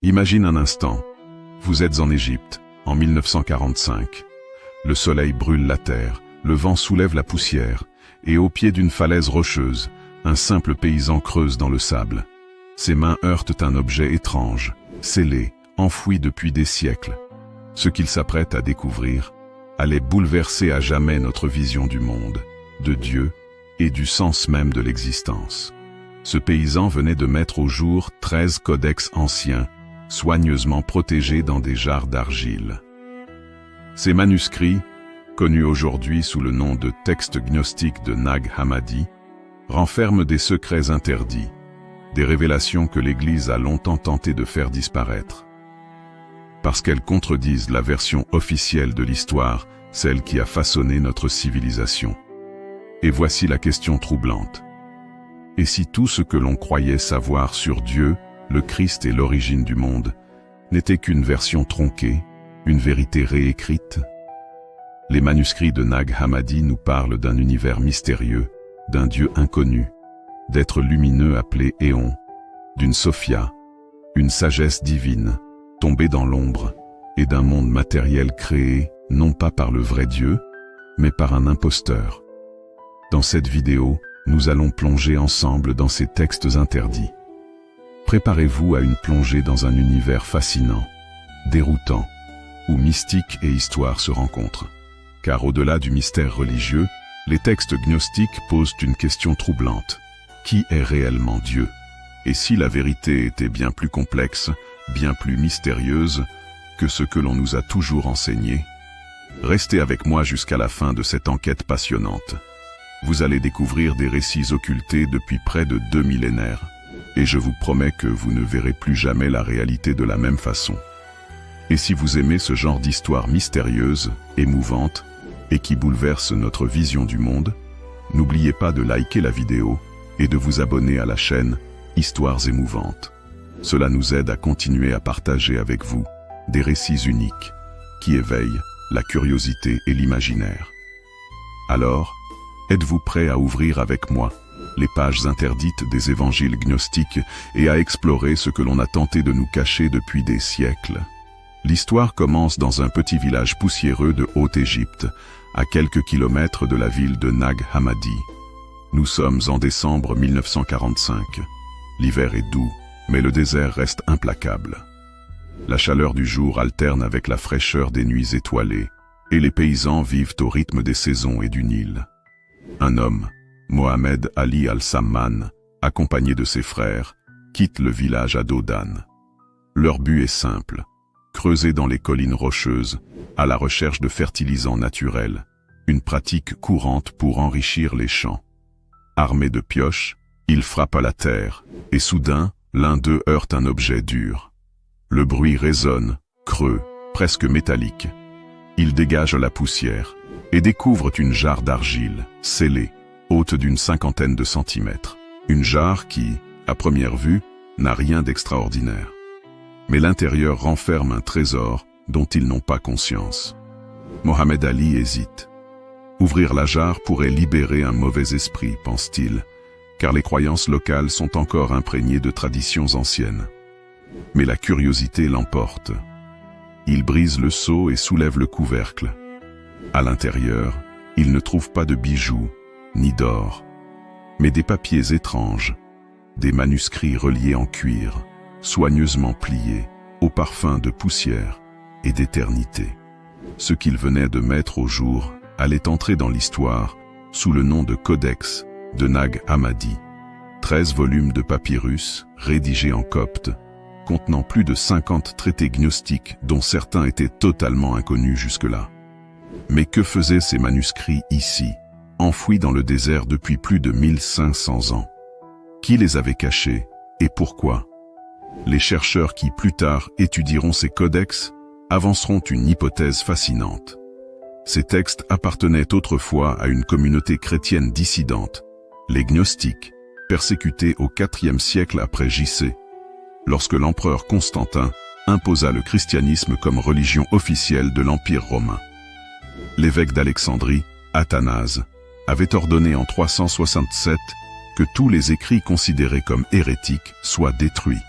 Imagine un instant, vous êtes en Égypte, en 1945. Le soleil brûle la terre, le vent soulève la poussière, et au pied d'une falaise rocheuse, un simple paysan creuse dans le sable. Ses mains heurtent un objet étrange, scellé, enfoui depuis des siècles. Ce qu'il s'apprête à découvrir allait bouleverser à jamais notre vision du monde, de Dieu et du sens même de l'existence. Ce paysan venait de mettre au jour 13 codex anciens, soigneusement protégés dans des jarres d'argile. Ces manuscrits, connus aujourd'hui sous le nom de textes gnostiques de Nag Hammadi, renferment des secrets interdits, des révélations que l'Église a longtemps tenté de faire disparaître. Parce qu'elles contredisent la version officielle de l'histoire, celle qui a façonné notre civilisation. Et voici la question troublante. Et si tout ce que l'on croyait savoir sur Dieu, le Christ et l'origine du monde, n'était qu'une version tronquée, une vérité réécrite? Les manuscrits de Nag Hammadi nous parlent d'un univers mystérieux, d'un Dieu inconnu, d'êtres lumineux appelés éons, d'une Sophia, une sagesse divine, tombée dans l'ombre, et d'un monde matériel créé, non pas par le vrai Dieu, mais par un imposteur. Dans cette vidéo, nous allons plonger ensemble dans ces textes interdits. Préparez-vous à une plongée dans un univers fascinant, déroutant, où mystique et histoire se rencontrent. Car au-delà du mystère religieux, les textes gnostiques posent une question troublante. Qui est réellement Dieu? Et si la vérité était bien plus complexe, bien plus mystérieuse que ce que l'on nous a toujours enseigné? Restez avec moi jusqu'à la fin de cette enquête passionnante. Vous allez découvrir des récits occultés depuis près de 2 millénaires, et je vous promets que vous ne verrez plus jamais la réalité de la même façon. Et si vous aimez ce genre d'histoire mystérieuse, émouvante, et qui bouleverse notre vision du monde, n'oubliez pas de liker la vidéo et de vous abonner à la chaîne Histoires émouvantes. Cela nous aide à continuer à partager avec vous des récits uniques qui éveillent la curiosité et l'imaginaire. Alors, êtes-vous prêts à ouvrir avec moi les pages interdites des évangiles gnostiques et à explorer ce que l'on a tenté de nous cacher depuis des siècles? L'histoire commence dans un petit village poussiéreux de Haute-Égypte, à quelques kilomètres de la ville de Nag Hammadi. Nous sommes en décembre 1945. L'hiver est doux, mais le désert reste implacable. La chaleur du jour alterne avec la fraîcheur des nuits étoilées, et les paysans vivent au rythme des saisons et du Nil. Un homme, Mohamed Ali Al-Samman, accompagné de ses frères, quitte le village à dos d'âne. Leur but est simple: creuser dans les collines rocheuses, à la recherche de fertilisants naturels, une pratique courante pour enrichir les champs. Armés de pioches, ils frappent à la terre, et soudain, l'un d'eux heurte un objet dur. Le bruit résonne, creux, presque métallique. Ils dégagent la poussière, et découvrent une jarre d'argile, scellée, haute d'une 50aine de centimètres. Une jarre qui, à première vue, n'a rien d'extraordinaire. Mais l'intérieur renferme un trésor dont ils n'ont pas conscience. Mohamed Ali hésite. Ouvrir la jarre pourrait libérer un mauvais esprit, pense-t-il, car les croyances locales sont encore imprégnées de traditions anciennes. Mais la curiosité l'emporte. Il brise le seau et soulève le couvercle. À l'intérieur, il ne trouve pas de bijoux, ni d'or, mais des papiers étranges, des manuscrits reliés en cuir, soigneusement pliés, au parfum de poussière et d'éternité. Ce qu'il venait de mettre au jour allait entrer dans l'histoire sous le nom de Codex de Nag Hammadi. 13 volumes de papyrus rédigés en copte, contenant plus de 50 traités gnostiques dont certains étaient totalement inconnus jusque-là. Mais que faisaient ces manuscrits ici, enfouis dans le désert depuis plus de 1500 ans? Qui les avait cachés et pourquoi? Les chercheurs qui plus tard étudieront ces codex avanceront une hypothèse fascinante. Ces textes appartenaient autrefois à une communauté chrétienne dissidente, les gnostiques, persécutés au IVe siècle après J.C., lorsque l'empereur Constantin imposa le christianisme comme religion officielle de l'Empire romain. L'évêque d'Alexandrie, Athanase, avait ordonné en 367 que tous les écrits considérés comme hérétiques soient détruits.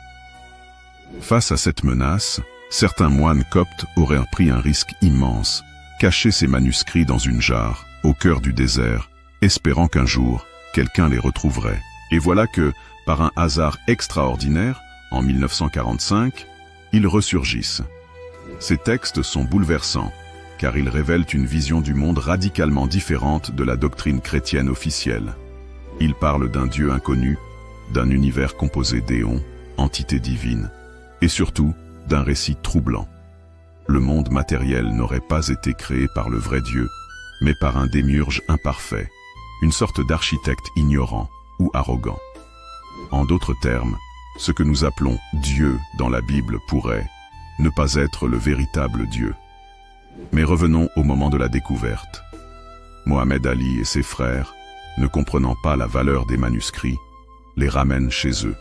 Face à cette menace, certains moines coptes auraient pris un risque immense, caché ces manuscrits dans une jarre, au cœur du désert, espérant qu'un jour, quelqu'un les retrouverait. Et voilà que, par un hasard extraordinaire, en 1945, ils ressurgissent. Ces textes sont bouleversants, car ils révèlent une vision du monde radicalement différente de la doctrine chrétienne officielle. Ils parlent d'un Dieu inconnu, d'un univers composé d'éons, entités divines, et surtout d'un récit troublant. Le monde matériel n'aurait pas été créé par le vrai Dieu, mais par un démiurge imparfait, une sorte d'architecte ignorant ou arrogant. En d'autres termes, ce que nous appelons Dieu dans la Bible pourrait ne pas être le véritable Dieu. Mais revenons au moment de la découverte. Mohamed Ali et ses frères, ne comprenant pas la valeur des manuscrits, les ramènent chez eux.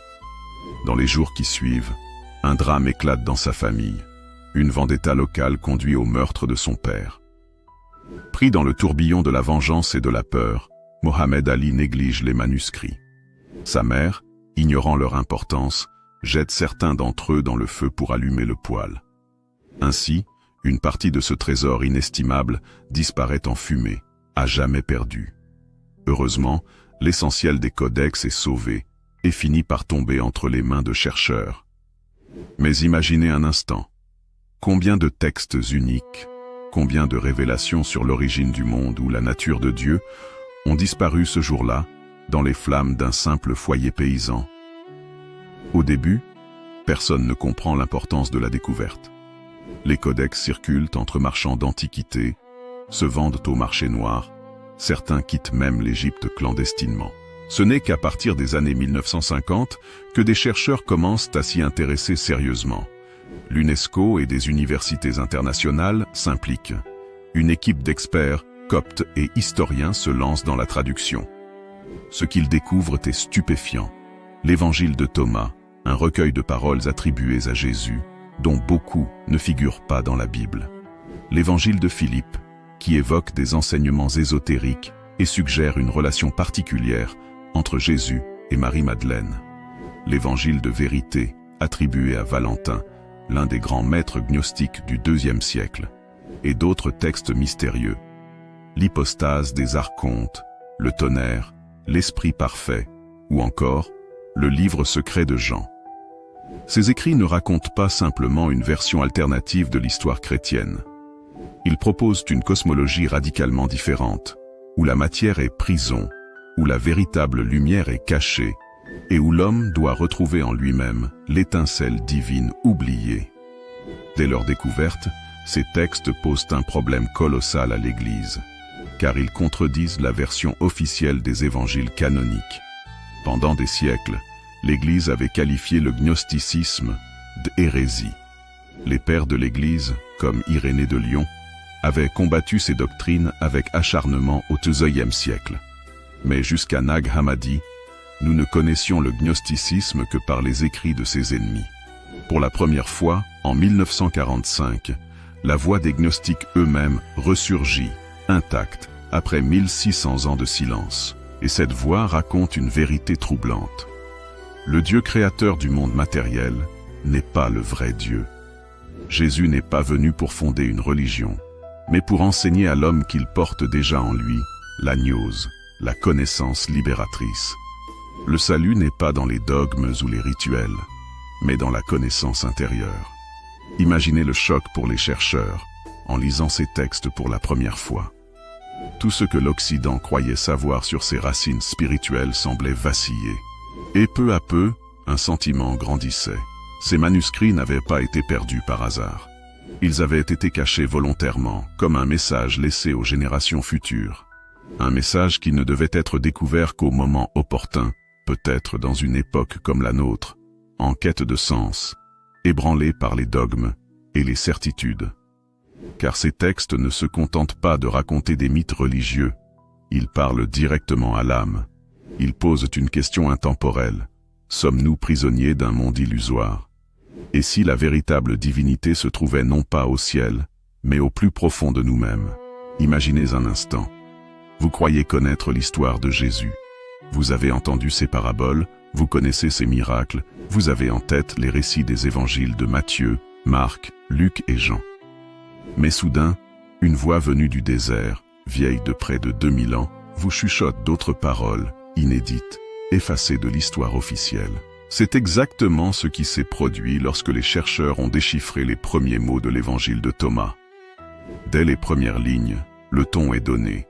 Dans les jours qui suivent, un drame éclate dans sa famille. Une vendetta locale conduit au meurtre de son père. Pris dans le tourbillon de la vengeance et de la peur, Mohamed Ali néglige les manuscrits. Sa mère, ignorant leur importance, jette certains d'entre eux dans le feu pour allumer le poêle. Ainsi, une partie de ce trésor inestimable disparaît en fumée, à jamais perdu. Heureusement, l'essentiel des codex est sauvé et finit par tomber entre les mains de chercheurs. Mais imaginez un instant. Combien de textes uniques, combien de révélations sur l'origine du monde ou la nature de Dieu ont disparu ce jour-là, dans les flammes d'un simple foyer paysan. Au début, personne ne comprend l'importance de la découverte. Les codex circulent entre marchands d'antiquités, se vendent au marché noir, certains quittent même l'Égypte clandestinement. Ce n'est qu'à partir des années 1950 que des chercheurs commencent à s'y intéresser sérieusement. L'UNESCO et des universités internationales s'impliquent. Une équipe d'experts, coptes et historiens se lance dans la traduction. Ce qu'ils découvrent est stupéfiant. L'Évangile de Thomas, un recueil de paroles attribuées à Jésus, dont beaucoup ne figurent pas dans la Bible. L'Évangile de Philippe, qui évoque des enseignements ésotériques et suggère une relation particulière entre Jésus et Marie-Madeleine. L'Évangile de Vérité, attribué à Valentin, l'un des grands maîtres gnostiques du IIe siècle, et d'autres textes mystérieux. L'hypostase des archontes, le tonnerre, l'esprit parfait, ou encore le livre secret de Jean. Ces écrits ne racontent pas simplement une version alternative de l'histoire chrétienne. Ils proposent une cosmologie radicalement différente, où la matière est prison, où la véritable lumière est cachée, et où l'homme doit retrouver en lui-même l'étincelle divine oubliée. Dès leur découverte, ces textes posent un problème colossal à l'Église, car ils contredisent la version officielle des évangiles canoniques. Pendant des siècles, l'Église avait qualifié le gnosticisme d'hérésie. Les pères de l'Église, comme Irénée de Lyon, avaient combattu ces doctrines avec acharnement au IIe siècle. Mais jusqu'à Nag Hammadi, nous ne connaissions le gnosticisme que par les écrits de ses ennemis. Pour la première fois, en 1945, la voix des gnostiques eux-mêmes ressurgit, intacte, après 1600 ans de silence. Et cette voix raconte une vérité troublante. Le Dieu créateur du monde matériel n'est pas le vrai Dieu. Jésus n'est pas venu pour fonder une religion, mais pour enseigner à l'homme qu'il porte déjà en lui la gnose, la connaissance libératrice. Le salut n'est pas dans les dogmes ou les rituels, mais dans la connaissance intérieure. Imaginez le choc pour les chercheurs en lisant ces textes pour la première fois. Tout ce que l'Occident croyait savoir sur ses racines spirituelles semblait vaciller. Et peu à peu, un sentiment grandissait. Ces manuscrits n'avaient pas été perdus par hasard. Ils avaient été cachés volontairement, comme un message laissé aux générations futures. Un message qui ne devait être découvert qu'au moment opportun, peut-être dans une époque comme la nôtre, en quête de sens, ébranlés par les dogmes et les certitudes. Car ces textes ne se contentent pas de raconter des mythes religieux, ils parlent directement à l'âme. Ils posent une question intemporelle. Sommes-nous prisonniers d'un monde illusoire? Et si la véritable divinité se trouvait non pas au ciel, mais au plus profond de nous-mêmes? Imaginez un instant. Vous croyez connaître l'histoire de Jésus. Vous avez entendu ses paraboles, Vous connaissez ces miracles, vous avez en tête les récits des évangiles de Matthieu, Marc, Luc et Jean. Mais soudain, une voix venue du désert, vieille de près de 2000 ans, vous chuchote d'autres paroles, inédites, effacées de l'histoire officielle. C'est exactement ce qui s'est produit lorsque les chercheurs ont déchiffré les premiers mots de l'évangile de Thomas. Dès les premières lignes, le ton est donné.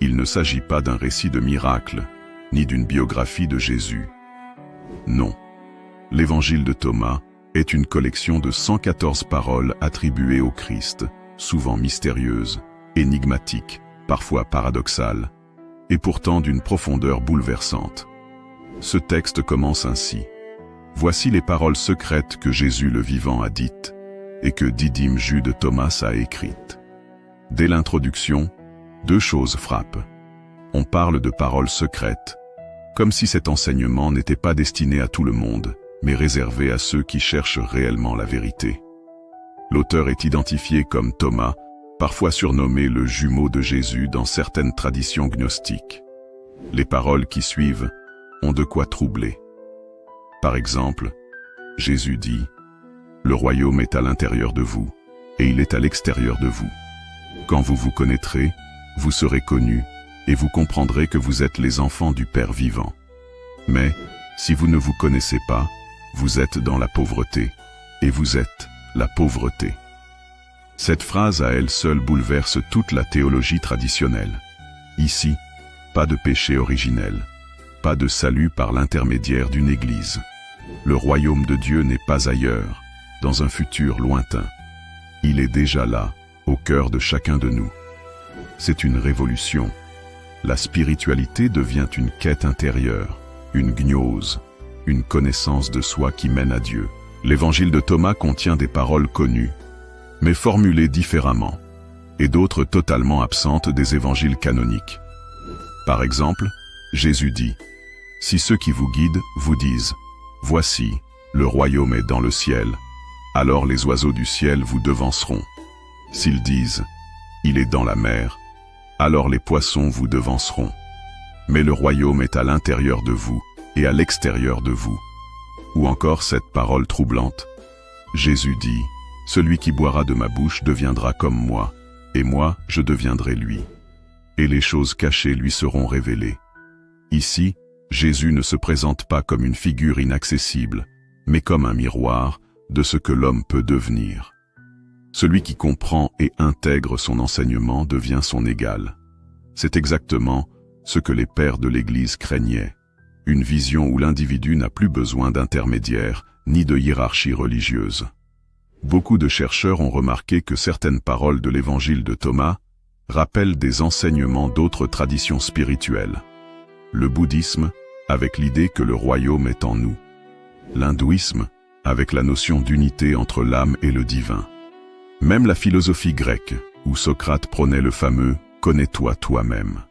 Il ne s'agit pas d'un récit de miracle, ni d'une biographie de Jésus. Non. L'évangile de Thomas est une collection de 114 paroles attribuées au Christ, souvent mystérieuses, énigmatiques, parfois paradoxales, et pourtant d'une profondeur bouleversante. Ce texte commence ainsi. Voici les paroles secrètes que Jésus le vivant a dites, et que Didyme Jude Thomas a écrites. Dès l'introduction, deux choses frappent. On parle de paroles secrètes, comme si cet enseignement n'était pas destiné à tout le monde, mais réservé à ceux qui cherchent réellement la vérité. L'auteur est identifié comme Thomas, parfois surnommé le jumeau de Jésus dans certaines traditions gnostiques. Les paroles qui suivent ont de quoi troubler. Par exemple, Jésus dit « Le royaume est à l'intérieur de vous, et il est à l'extérieur de vous. Quand vous vous connaîtrez, vous serez connus, et vous comprendrez que vous êtes les enfants du Père vivant. Mais, si vous ne vous connaissez pas, vous êtes dans la pauvreté, et vous êtes la pauvreté. » Cette phrase à elle seule bouleverse toute la théologie traditionnelle. Ici, pas de péché originel, pas de salut par l'intermédiaire d'une église. Le royaume de Dieu n'est pas ailleurs, dans un futur lointain. Il est déjà là, au cœur de chacun de nous. C'est une révolution. La spiritualité devient une quête intérieure, une gnose, une connaissance de soi qui mène à Dieu. L'évangile de Thomas contient des paroles connues, mais formulées différemment, et d'autres totalement absentes des évangiles canoniques. Par exemple, Jésus dit « Si ceux qui vous guident vous disent « Voici, le royaume est dans le ciel », alors les oiseaux du ciel vous devanceront. S'ils disent « Il est dans la mer », alors les poissons vous devanceront. Mais le royaume est à l'intérieur de vous et à l'extérieur de vous. » Ou encore cette parole troublante. Jésus dit « Celui qui boira de ma bouche deviendra comme moi, et moi je deviendrai lui. Et les choses cachées lui seront révélées. » Ici, Jésus ne se présente pas comme une figure inaccessible, mais comme un miroir de ce que l'homme peut devenir. Celui qui comprend et intègre son enseignement devient son égal. C'est exactement ce que les pères de l'Église craignaient. Une vision où l'individu n'a plus besoin d'intermédiaires ni de hiérarchie religieuse. Beaucoup de chercheurs ont remarqué que certaines paroles de l'évangile de Thomas rappellent des enseignements d'autres traditions spirituelles. Le bouddhisme, avec l'idée que le royaume est en nous. L'hindouisme, avec la notion d'unité entre l'âme et le divin. Même la philosophie grecque, où Socrate prônait le fameux « connais-toi toi-même ».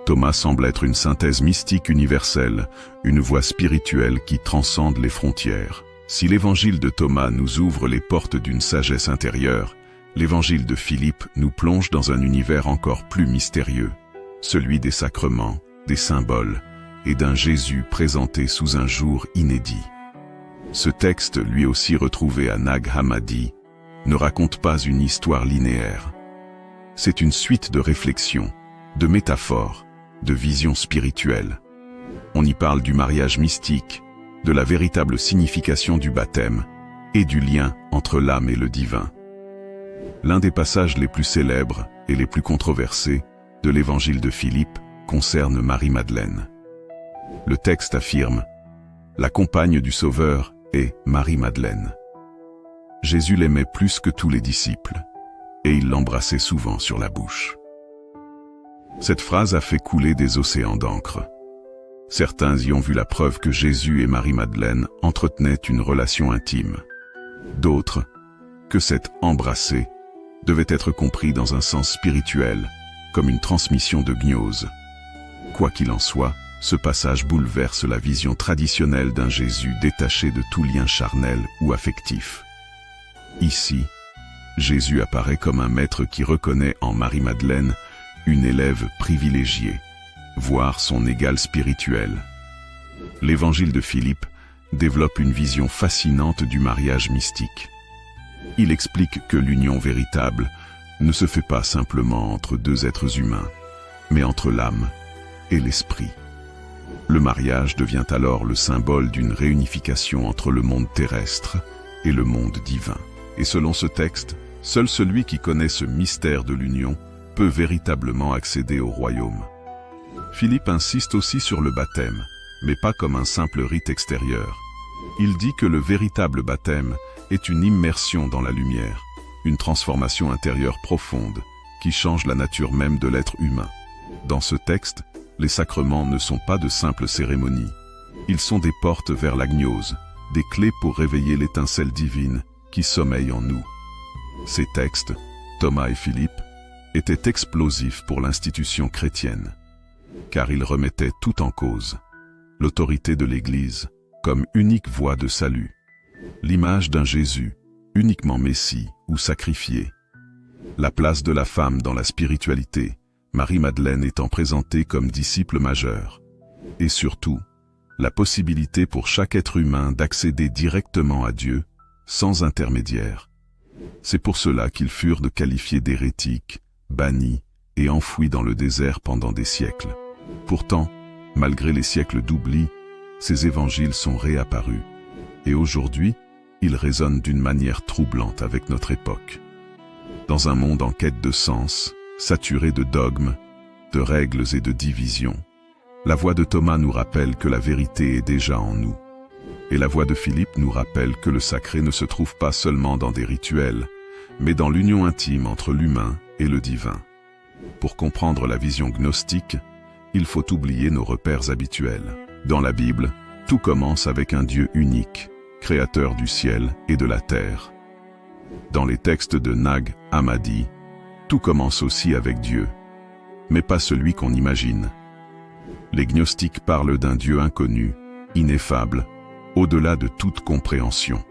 Thomas semble être une synthèse mystique universelle, une voie spirituelle qui transcende les frontières. Si l'évangile de Thomas nous ouvre les portes d'une sagesse intérieure, l'évangile de Philippe nous plonge dans un univers encore plus mystérieux, celui des sacrements, des symboles et d'un Jésus présenté sous un jour inédit. Ce texte, lui aussi retrouvé à Nag Hammadi, ne raconte pas une histoire linéaire. C'est une suite de réflexions, de métaphores, de visions spirituelles. On y parle du mariage mystique, de la véritable signification du baptême et du lien entre l'âme et le divin. L'un des passages les plus célèbres et les plus controversés de l'évangile de Philippe concerne Marie-Madeleine. Le texte affirme « La compagne du Sauveur est Marie-Madeleine ». Jésus l'aimait plus que tous les disciples, et il l'embrassait souvent sur la bouche. Cette phrase a fait couler des océans d'encre. Certains y ont vu la preuve que Jésus et Marie-Madeleine entretenaient une relation intime. D'autres, que cet « embrasser » devait être compris dans un sens spirituel, comme une transmission de gnose. Quoi qu'il en soit, ce passage bouleverse la vision traditionnelle d'un Jésus détaché de tout lien charnel ou affectif. Ici, Jésus apparaît comme un maître qui reconnaît en Marie-Madeleine une élève privilégiée, voire son égale spirituelle. L'évangile de Philippe développe une vision fascinante du mariage mystique. Il explique que l'union véritable ne se fait pas simplement entre deux êtres humains, mais entre l'âme et l'esprit. Le mariage devient alors le symbole d'une réunification entre le monde terrestre et le monde divin. Et selon ce texte, seul celui qui connaît ce mystère de l'union peut véritablement accéder au royaume. Philippe insiste aussi sur le baptême, mais pas comme un simple rite extérieur. Il dit que le véritable baptême est une immersion dans la lumière, une transformation intérieure profonde qui change la nature même de l'être humain. Dans ce texte, les sacrements ne sont pas de simples cérémonies. Ils sont des portes vers la gnose, des clés pour réveiller l'étincelle divine qui sommeille en nous. Ces textes, Thomas et Philippe, étaient explosifs pour l'institution chrétienne, car ils remettaient tout en cause. L'autorité de l'Église comme unique voie de salut, l'image d'un Jésus uniquement Messie ou sacrifié, la place de la femme dans la spiritualité, Marie-Madeleine étant présentée comme disciple majeur, et surtout, la possibilité pour chaque être humain d'accéder directement à Dieu, sans intermédiaire. C'est pour cela qu'ils furent qualifiés d'hérétiques, bannis et enfouis dans le désert pendant des siècles. Pourtant, malgré les siècles d'oubli, ces évangiles sont réapparus. Et aujourd'hui, ils résonnent d'une manière troublante avec notre époque. Dans un monde en quête de sens, saturé de dogmes, de règles et de divisions, la voix de Thomas nous rappelle que la vérité est déjà en nous. Et la voix de Philippe nous rappelle que le sacré ne se trouve pas seulement dans des rituels, mais dans l'union intime entre l'humain et le divin. Pour comprendre la vision gnostique, il faut oublier nos repères habituels. Dans la Bible, tout commence avec un Dieu unique, créateur du ciel et de la terre. Dans les textes de Nag Hammadi, tout commence aussi avec Dieu, mais pas celui qu'on imagine. Les gnostiques parlent d'un Dieu inconnu, ineffable, au-delà de toute compréhension.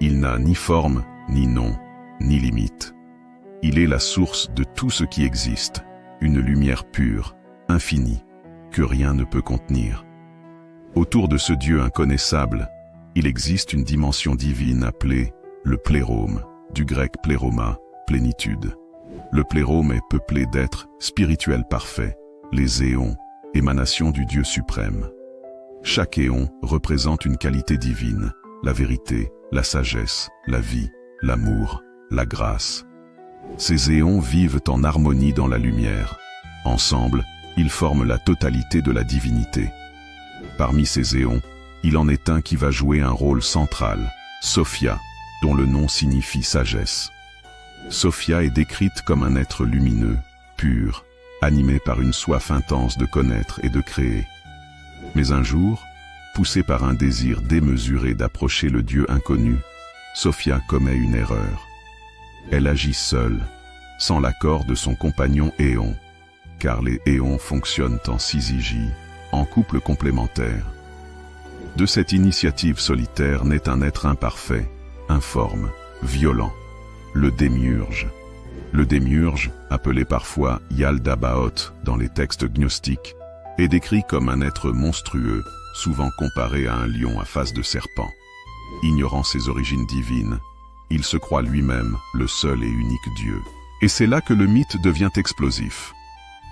Il n'a ni forme, ni nom, ni limite. Il est la source de tout ce qui existe, une lumière pure, infinie, que rien ne peut contenir. Autour de ce Dieu inconnaissable, il existe une dimension divine appelée le plérôme, du grec pléroma, plénitude. Le plérôme est peuplé d'êtres spirituels parfaits, les éons, émanations du Dieu suprême. Chaque éon représente une qualité divine, la vérité, la sagesse, la vie, l'amour, la grâce. Ces éons vivent en harmonie dans la lumière. Ensemble, ils forment la totalité de la divinité. Parmi ces éons, il en est un qui va jouer un rôle central, Sophia, dont le nom signifie sagesse. Sophia est décrite comme un être lumineux, pur, animé par une soif intense de connaître et de créer. Mais un jour, poussée par un désir démesuré d'approcher le Dieu inconnu, Sophia commet une erreur. Elle agit seule, sans l'accord de son compagnon Éon, car les éons fonctionnent en syzygie, en couple complémentaire. De cette initiative solitaire naît un être imparfait, informe, violent, le démiurge. Le démiurge, appelé parfois Yaldabaoth dans les textes gnostiques, est décrit comme un être monstrueux, souvent comparé à un lion à face de serpent. Ignorant ses origines divines, il se croit lui-même le seul et unique Dieu. Et c'est là que le mythe devient explosif.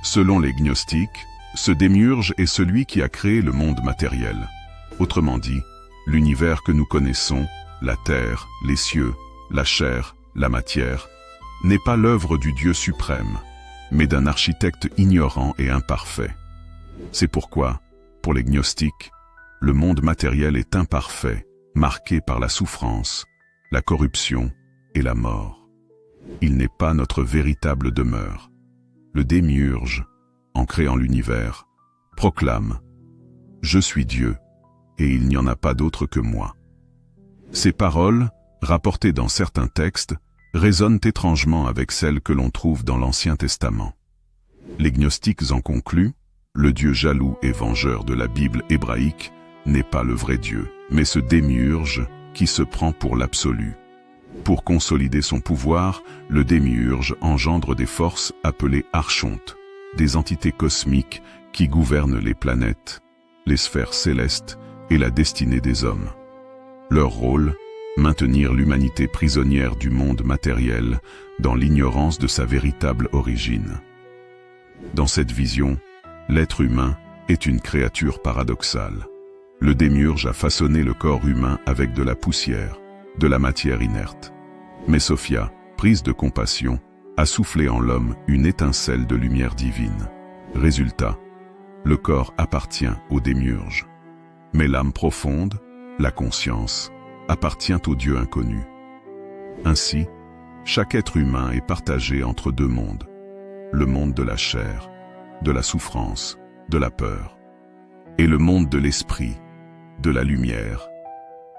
Selon les gnostiques, ce démiurge est celui qui a créé le monde matériel. Autrement dit, l'univers que nous connaissons, la terre, les cieux, la chair, la matière, n'est pas l'œuvre du Dieu suprême, mais d'un architecte ignorant et imparfait. C'est pourquoi, pour les gnostiques, le monde matériel est imparfait, marqué par la souffrance, la corruption et la mort. Il n'est pas notre véritable demeure. Le démiurge, en créant l'univers, proclame « Je suis Dieu, et il n'y en a pas d'autre que moi ». Ces paroles, rapportées dans certains textes, résonnent étrangement avec celles que l'on trouve dans l'Ancien Testament. Les gnostiques en concluent, le Dieu jaloux et vengeur de la Bible hébraïque n'est pas le vrai Dieu, mais ce démiurge qui se prend pour l'absolu. Pour consolider son pouvoir, le démiurge engendre des forces appelées archontes, des entités cosmiques qui gouvernent les planètes, les sphères célestes et la destinée des hommes. Leur rôle, maintenir l'humanité prisonnière du monde matériel dans l'ignorance de sa véritable origine. Dans cette vision, l'être humain est une créature paradoxale. Le démiurge a façonné le corps humain avec de la poussière, de la matière inerte. Mais Sophia, prise de compassion, a soufflé en l'homme une étincelle de lumière divine. Résultat, le corps appartient au démiurge. Mais l'âme profonde, la conscience, appartient au Dieu inconnu. Ainsi, chaque être humain est partagé entre deux mondes. Le monde de la chair, de la souffrance, de la peur, et le monde de l'esprit, de la lumière,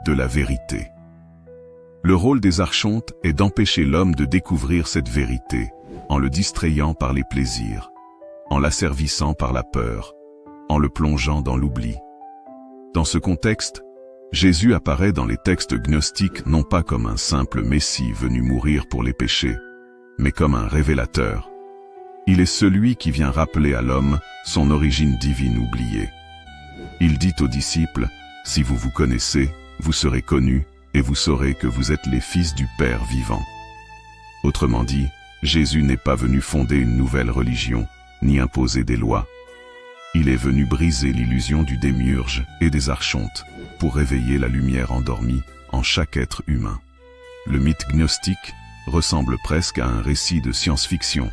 de la vérité. Le rôle des archontes est d'empêcher l'homme de découvrir cette vérité en le distrayant par les plaisirs, en l'asservissant par la peur, en le plongeant dans l'oubli. Dans ce contexte, Jésus apparaît dans les textes gnostiques non pas comme un simple Messie venu mourir pour les péchés, mais comme un révélateur. Il est celui qui vient rappeler à l'homme son origine divine oubliée. Il dit aux disciples, « Si vous vous connaissez, vous serez connus, et vous saurez que vous êtes les fils du Père vivant. » Autrement dit, Jésus n'est pas venu fonder une nouvelle religion, ni imposer des lois. Il est venu briser l'illusion du démiurge et des archontes, pour réveiller la lumière endormie en chaque être humain. Le mythe gnostique ressemble presque à un récit de science-fiction.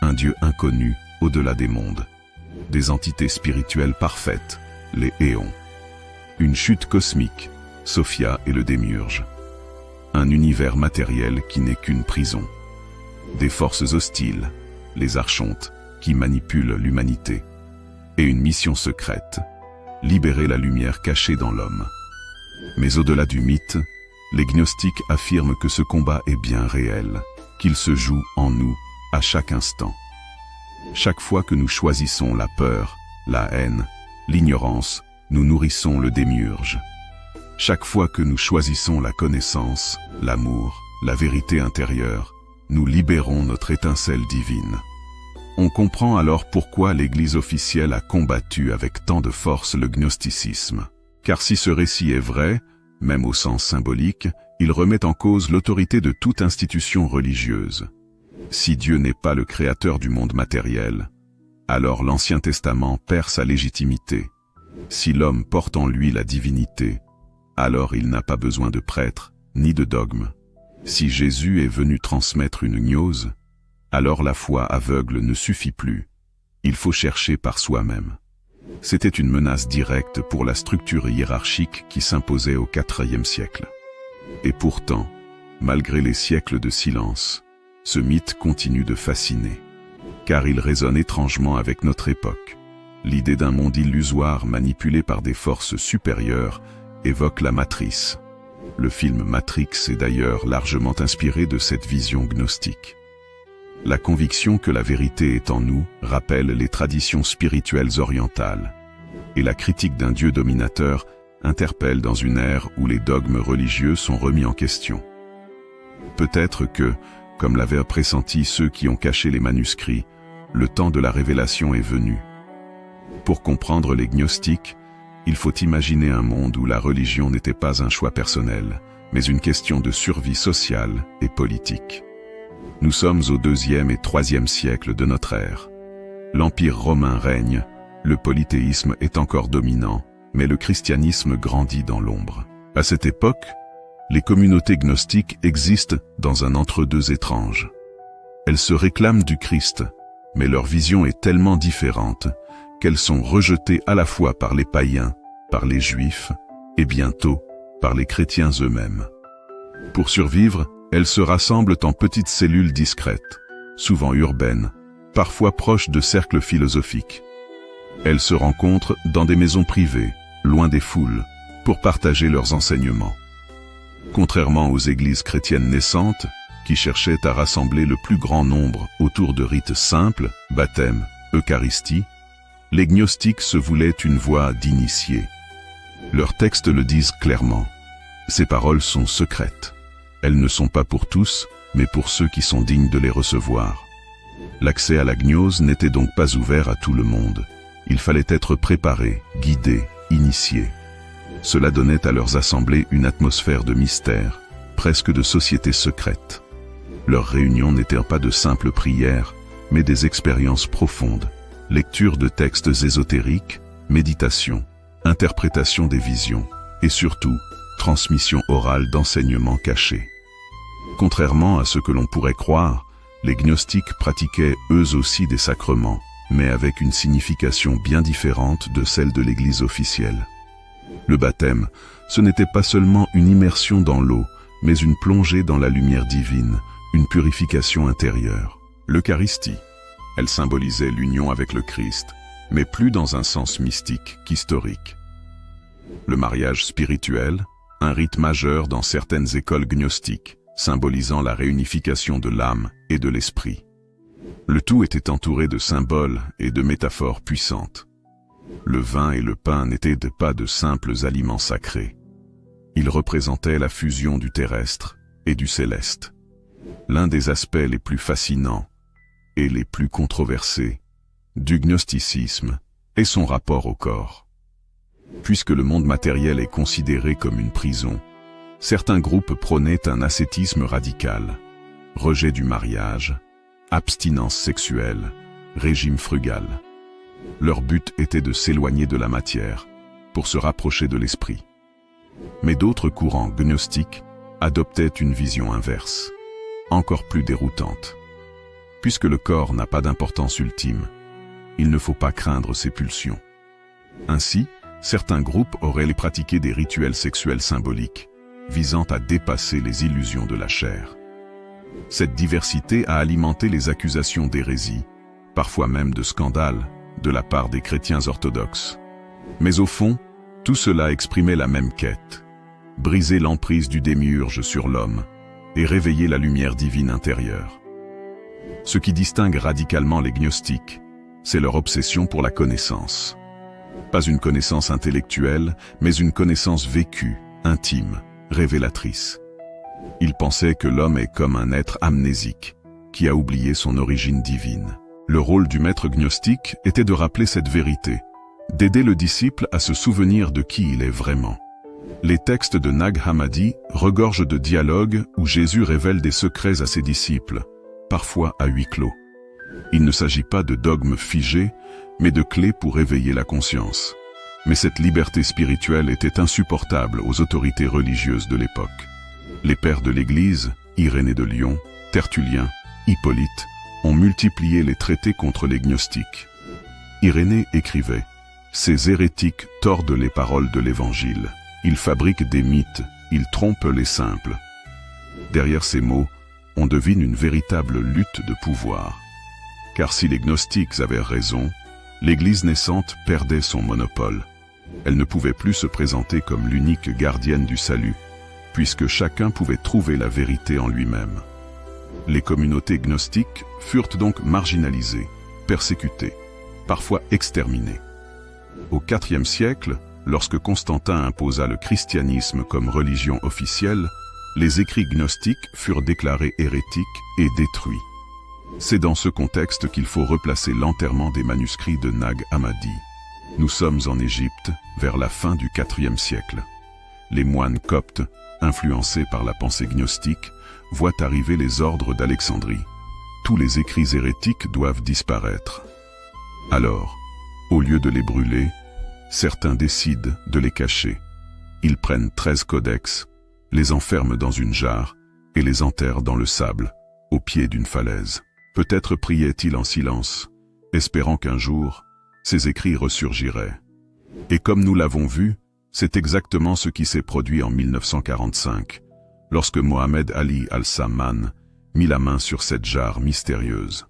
Un Dieu inconnu au-delà des mondes. Des entités spirituelles parfaites, les éons. Une chute cosmique, Sophia et le démiurge. Un univers matériel qui n'est qu'une prison. Des forces hostiles, les archontes, qui manipulent l'humanité. Et une mission secrète, libérer la lumière cachée dans l'homme. Mais au-delà du mythe, les gnostiques affirment que ce combat est bien réel, qu'il se joue en nous, à chaque instant. Chaque fois que nous choisissons la peur, la haine, l'ignorance, nous nourrissons le démiurge. Chaque fois que nous choisissons la connaissance, l'amour, la vérité intérieure, nous libérons notre étincelle divine. On comprend alors pourquoi l'Église officielle a combattu avec tant de force le gnosticisme. Car si ce récit est vrai, même au sens symbolique, il remet en cause l'autorité de toute institution religieuse. Si Dieu n'est pas le créateur du monde matériel, alors l'Ancien Testament perd sa légitimité. Si l'homme porte en lui la divinité, alors il n'a pas besoin de prêtre, ni de dogme. Si Jésus est venu transmettre une gnose, alors la foi aveugle ne suffit plus. Il faut chercher par soi-même. C'était une menace directe pour la structure hiérarchique qui s'imposait au IVe siècle. Et pourtant, malgré les siècles de silence, ce mythe continue de fasciner, car il résonne étrangement avec notre époque. L'idée d'un monde illusoire manipulé par des forces supérieures évoque la matrice. Le film Matrix est d'ailleurs largement inspiré de cette vision gnostique. La conviction que la vérité est en nous rappelle les traditions spirituelles orientales, et la critique d'un Dieu dominateur interpelle dans une ère où les dogmes religieux sont remis en question. Peut-être que, comme l'avaient pressenti ceux qui ont caché les manuscrits, le temps de la révélation est venu. Pour comprendre les gnostiques, il faut imaginer un monde où la religion n'était pas un choix personnel, mais une question de survie sociale et politique. Nous sommes au IIe et IIIe siècle de notre ère. L'Empire romain règne, le polythéisme est encore dominant, mais le christianisme grandit dans l'ombre. À cette époque, les communautés gnostiques existent dans un entre-deux étrange. Elles se réclament du Christ, mais leur vision est tellement différente qu'elles sont rejetées à la fois par les païens, par les juifs, et bientôt par les chrétiens eux-mêmes. Pour survivre, elles se rassemblent en petites cellules discrètes, souvent urbaines, parfois proches de cercles philosophiques. Elles se rencontrent dans des maisons privées, loin des foules, pour partager leurs enseignements. Contrairement aux églises chrétiennes naissantes, qui cherchaient à rassembler le plus grand nombre autour de rites simples, baptême, Eucharistie, les gnostiques se voulaient une voie d'initiés. Leurs textes le disent clairement. Ces paroles sont secrètes. Elles ne sont pas pour tous, mais pour ceux qui sont dignes de les recevoir. L'accès à la gnose n'était donc pas ouvert à tout le monde. Il fallait être préparé, guidé, initié. Cela donnait à leurs assemblées une atmosphère de mystère, presque de société secrète. Leurs réunions n'étaient pas de simples prières, mais des expériences profondes, lecture de textes ésotériques, méditation, interprétation des visions, et surtout, transmission orale d'enseignements cachés. Contrairement à ce que l'on pourrait croire, les gnostiques pratiquaient eux aussi des sacrements, mais avec une signification bien différente de celle de l'Église officielle. Le baptême, ce n'était pas seulement une immersion dans l'eau, mais une plongée dans la lumière divine, une purification intérieure. L'Eucharistie, elle symbolisait l'union avec le Christ, mais plus dans un sens mystique qu'historique. Le mariage spirituel, un rite majeur dans certaines écoles gnostiques, symbolisant la réunification de l'âme et de l'esprit. Le tout était entouré de symboles et de métaphores puissantes. Le vin et le pain n'étaient pas de simples aliments sacrés. Ils représentaient la fusion du terrestre et du céleste. L'un des aspects les plus fascinants et les plus controversés du gnosticisme est son rapport au corps. Puisque le monde matériel est considéré comme une prison, certains groupes prônaient un ascétisme radical, rejet du mariage, abstinence sexuelle, régime frugal. Leur but était de s'éloigner de la matière pour se rapprocher de l'esprit. Mais d'autres courants gnostiques adoptaient une vision inverse, encore plus déroutante. Puisque le corps n'a pas d'importance ultime, il ne faut pas craindre ses pulsions. Ainsi, certains groupes auraient pratiqué des rituels sexuels symboliques, visant à dépasser les illusions de la chair. Cette diversité a alimenté les accusations d'hérésie, parfois même de scandale, de la part des chrétiens orthodoxes. Mais au fond, tout cela exprimait la même quête: briser l'emprise du démiurge sur l'homme et réveiller la lumière divine intérieure. Ce qui distingue radicalement les gnostiques, c'est leur obsession pour la connaissance. Pas une connaissance intellectuelle, mais une connaissance vécue, intime, révélatrice. Ils pensaient que l'homme est comme un être amnésique, qui a oublié son origine divine. Le rôle du maître gnostique était de rappeler cette vérité, d'aider le disciple à se souvenir de qui il est vraiment. Les textes de Nag Hammadi regorgent de dialogues où Jésus révèle des secrets à ses disciples, parfois à huis clos. Il ne s'agit pas de dogmes figés, mais de clés pour éveiller la conscience. Mais cette liberté spirituelle était insupportable aux autorités religieuses de l'époque. Les pères de l'Église, Irénée de Lyon, Tertullien, Hippolyte, ont multiplié les traités contre les gnostiques. Irénée écrivait « Ces hérétiques tordent les paroles de l'Évangile. Ils fabriquent des mythes, ils trompent les simples. » Derrière ces mots, on devine une véritable lutte de pouvoir. Car si les gnostiques avaient raison, l'Église naissante perdait son monopole. Elle ne pouvait plus se présenter comme l'unique gardienne du salut, puisque chacun pouvait trouver la vérité en lui-même. Les communautés gnostiques furent donc marginalisées, persécutées, parfois exterminées. Au IVe siècle, lorsque Constantin imposa le christianisme comme religion officielle, les écrits gnostiques furent déclarés hérétiques et détruits. C'est dans ce contexte qu'il faut replacer l'enterrement des manuscrits de Nag Hammadi. Nous sommes en Égypte, vers la fin du IVe siècle. Les moines coptes, influencés par la pensée gnostique, voient arriver les ordres d'Alexandrie. Tous les écrits hérétiques doivent disparaître. Alors, au lieu de les brûler, certains décident de les cacher. Ils prennent 13 codex, les enferment dans une jarre et les enterrent dans le sable, au pied d'une falaise. Peut-être priait-il en silence, espérant qu'un jour, ces écrits ressurgiraient. Et comme nous l'avons vu, c'est exactement ce qui s'est produit en 1945, lorsque Mohamed Ali Al-Samman mit la main sur cette jarre mystérieuse.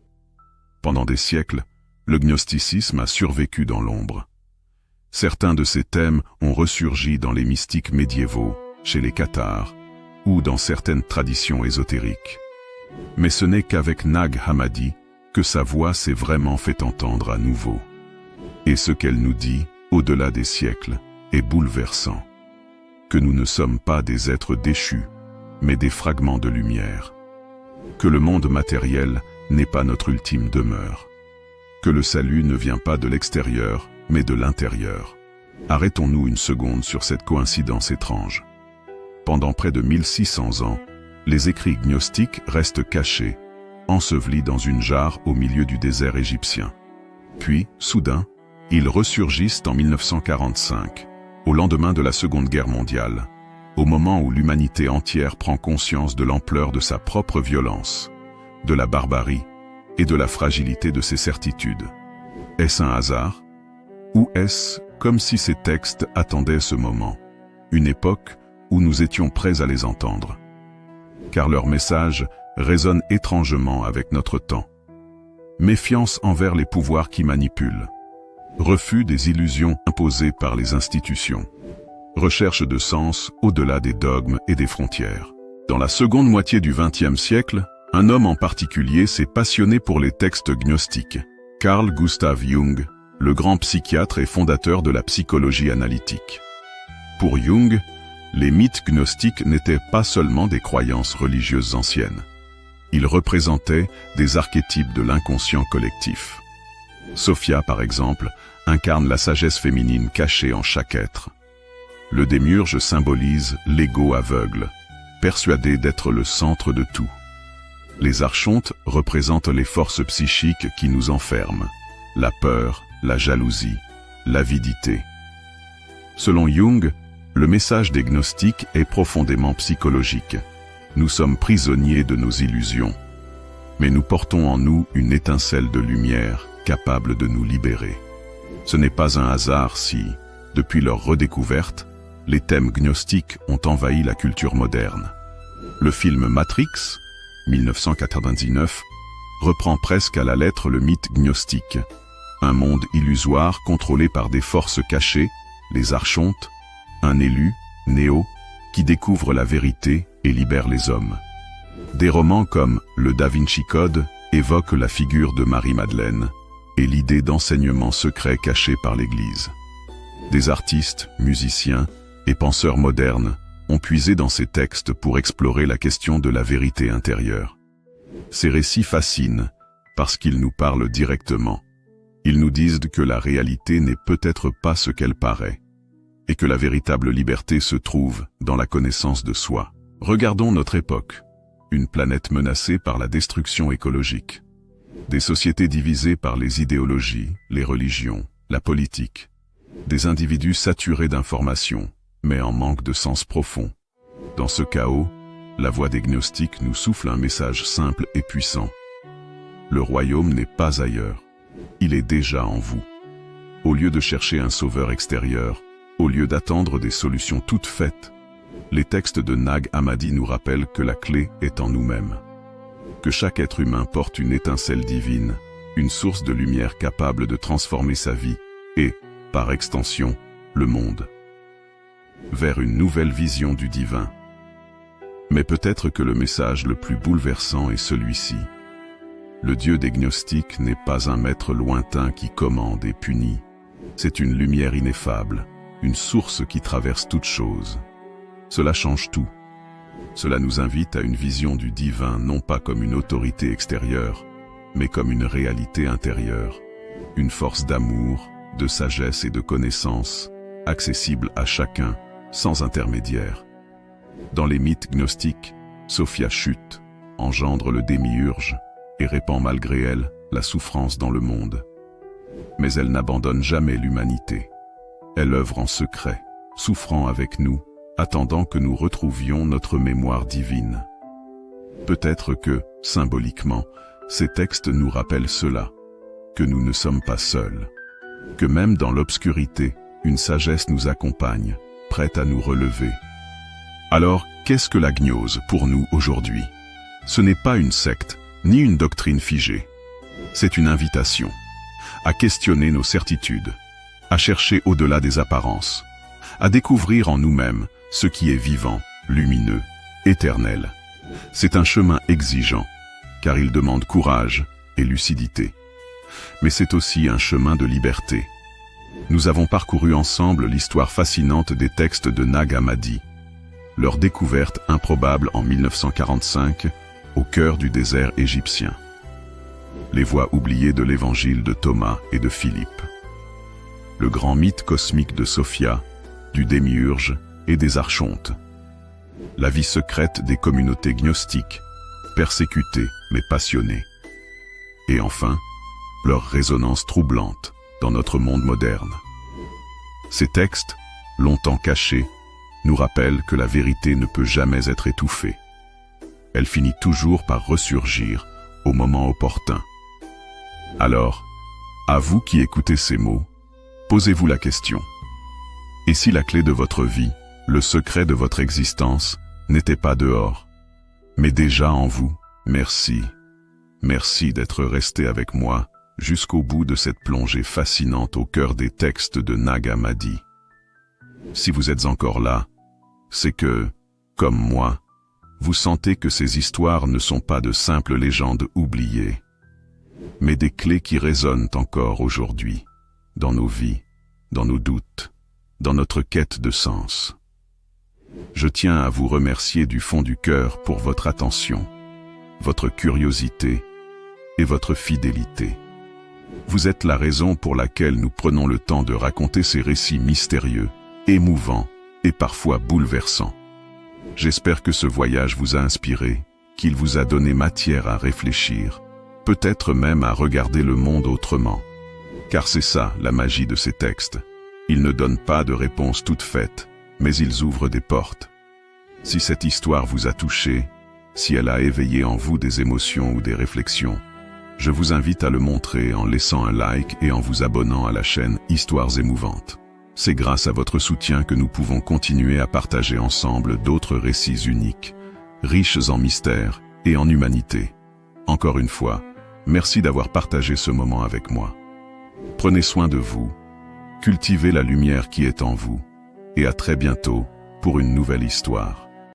Pendant des siècles, le gnosticisme a survécu dans l'ombre. Certains de ces thèmes ont ressurgi dans les mystiques médiévaux, chez les Cathares, ou dans certaines traditions ésotériques. Mais ce n'est qu'avec Nag Hammadi que sa voix s'est vraiment fait entendre à nouveau. Et ce qu'elle nous dit, au-delà des siècles, est bouleversant. Que nous ne sommes pas des êtres déchus, mais des fragments de lumière. Que le monde matériel n'est pas notre ultime demeure. Que le salut ne vient pas de l'extérieur, mais de l'intérieur. Arrêtons-nous une seconde sur cette coïncidence étrange. Pendant près de 1600 ans, les écrits gnostiques restent cachés, ensevelis dans une jarre au milieu du désert égyptien. Puis, soudain, ils ressurgissent en 1945, au lendemain de la Seconde Guerre mondiale, au moment où l'humanité entière prend conscience de l'ampleur de sa propre violence, de la barbarie et de la fragilité de ses certitudes. Est-ce un hasard? Ou est-ce comme si ces textes attendaient ce moment, une époque où nous étions prêts à les entendre? Car leur message résonne étrangement avec notre temps. Méfiance envers les pouvoirs qui manipulent. Refus des illusions imposées par les institutions. Recherche de sens au-delà des dogmes et des frontières. Dans la seconde moitié du XXe siècle, un homme en particulier s'est passionné pour les textes gnostiques. Carl Gustav Jung, le grand psychiatre et fondateur de la psychologie analytique. Pour Jung, les mythes gnostiques n'étaient pas seulement des croyances religieuses anciennes. Ils représentaient des archétypes de l'inconscient collectif. Sophia, par exemple, incarne la sagesse féminine cachée en chaque être. Le démiurge symbolise l'ego aveugle, persuadé d'être le centre de tout. Les archontes représentent les forces psychiques qui nous enferment, la peur, la jalousie, l'avidité. Selon Jung, le message des gnostiques est profondément psychologique. Nous sommes prisonniers de nos illusions, mais nous portons en nous une étincelle de lumière capable de nous libérer. Ce n'est pas un hasard si, depuis leur redécouverte, les thèmes gnostiques ont envahi la culture moderne. Le film Matrix, 1999, reprend presque à la lettre le mythe gnostique. Un monde illusoire contrôlé par des forces cachées, les archontes, un élu, Néo, qui découvre la vérité et libère les hommes. Des romans comme Le Da Vinci Code évoquent la figure de Marie-Madeleine et l'idée d'enseignement secret caché par l'Église. Des artistes, musiciens et penseurs modernes ont puisé dans ces textes pour explorer la question de la vérité intérieure. Ces récits fascinent parce qu'ils nous parlent directement. Ils nous disent que la réalité n'est peut-être pas ce qu'elle paraît, et que la véritable liberté se trouve dans la connaissance de soi. Regardons notre époque, une planète menacée par la destruction écologique, des sociétés divisées par les idéologies, les religions, la politique, des individus saturés d'informations, mais en manque de sens profond. Dans ce chaos, la voix des gnostiques nous souffle un message simple et puissant. Le royaume n'est pas ailleurs, il est déjà en vous. Au lieu de chercher un sauveur extérieur, au lieu d'attendre des solutions toutes faites, les textes de Nag Hammadi nous rappellent que la clé est en nous-mêmes. Que chaque être humain porte une étincelle divine, une source de lumière capable de transformer sa vie et, par extension, le monde, vers une nouvelle vision du divin. Mais peut-être que le message le plus bouleversant est celui-ci. Le Dieu des gnostiques n'est pas un maître lointain qui commande et punit. C'est une lumière ineffable, une source qui traverse toute chose. Cela change tout. Cela nous invite à une vision du divin non pas comme une autorité extérieure, mais comme une réalité intérieure, une force d'amour, de sagesse et de connaissance, accessible à chacun, sans intermédiaire. Dans les mythes gnostiques, Sophia chute, engendre le démiurge et répand malgré elle la souffrance dans le monde. Mais elle n'abandonne jamais l'humanité. Elle œuvre en secret, souffrant avec nous, attendant que nous retrouvions notre mémoire divine. Peut-être que, symboliquement, ces textes nous rappellent cela, que nous ne sommes pas seuls, que même dans l'obscurité, une sagesse nous accompagne, prête à nous relever. Alors, qu'est-ce que la gnose pour nous aujourd'hui? Ce n'est pas une secte, ni une doctrine figée. C'est une invitation à questionner nos certitudes, à chercher au-delà des apparences, à découvrir en nous-mêmes ce qui est vivant, lumineux, éternel. C'est un chemin exigeant, car il demande courage et lucidité. Mais c'est aussi un chemin de liberté. Nous avons parcouru ensemble l'histoire fascinante des textes de Nag Hammadi, leur découverte improbable en 1945, au cœur du désert égyptien. Les voix oubliées de l'évangile de Thomas et de Philippe. le grand mythe cosmique de Sophia, du démiurge et des archontes. La vie secrète des communautés gnostiques, persécutées mais passionnées. Et enfin, leur résonance troublante dans notre monde moderne. Ces textes, longtemps cachés, nous rappellent que la vérité ne peut jamais être étouffée. Elle finit toujours par ressurgir au moment opportun. Alors, à vous qui écoutez ces mots, posez-vous la question. Et si la clé de votre vie, le secret de votre existence, n'était pas dehors, mais déjà en vous? Merci. Merci d'être resté avec moi jusqu'au bout de cette plongée fascinante au cœur des textes de Nag Hammadi. Si vous êtes encore là, c'est que, comme moi, vous sentez que ces histoires ne sont pas de simples légendes oubliées, mais des clés qui résonnent encore aujourd'hui, dans nos vies, dans nos doutes, dans notre quête de sens. Je tiens à vous remercier du fond du cœur pour votre attention, votre curiosité et votre fidélité. Vous êtes la raison pour laquelle nous prenons le temps de raconter ces récits mystérieux, émouvants et parfois bouleversants. J'espère que ce voyage vous a inspiré, qu'il vous a donné matière à réfléchir, peut-être même à regarder le monde autrement. Car c'est ça, la magie de ces textes. Ils ne donnent pas de réponses toutes faites, mais ils ouvrent des portes. Si cette histoire vous a touché, si elle a éveillé en vous des émotions ou des réflexions, je vous invite à le montrer en laissant un like et en vous abonnant à la chaîne Histoires émouvantes. C'est grâce à votre soutien que nous pouvons continuer à partager ensemble d'autres récits uniques, riches en mystères et en humanité. Encore une fois, merci d'avoir partagé ce moment avec moi. Prenez soin de vous, cultivez la lumière qui est en vous, et à très bientôt pour une nouvelle histoire.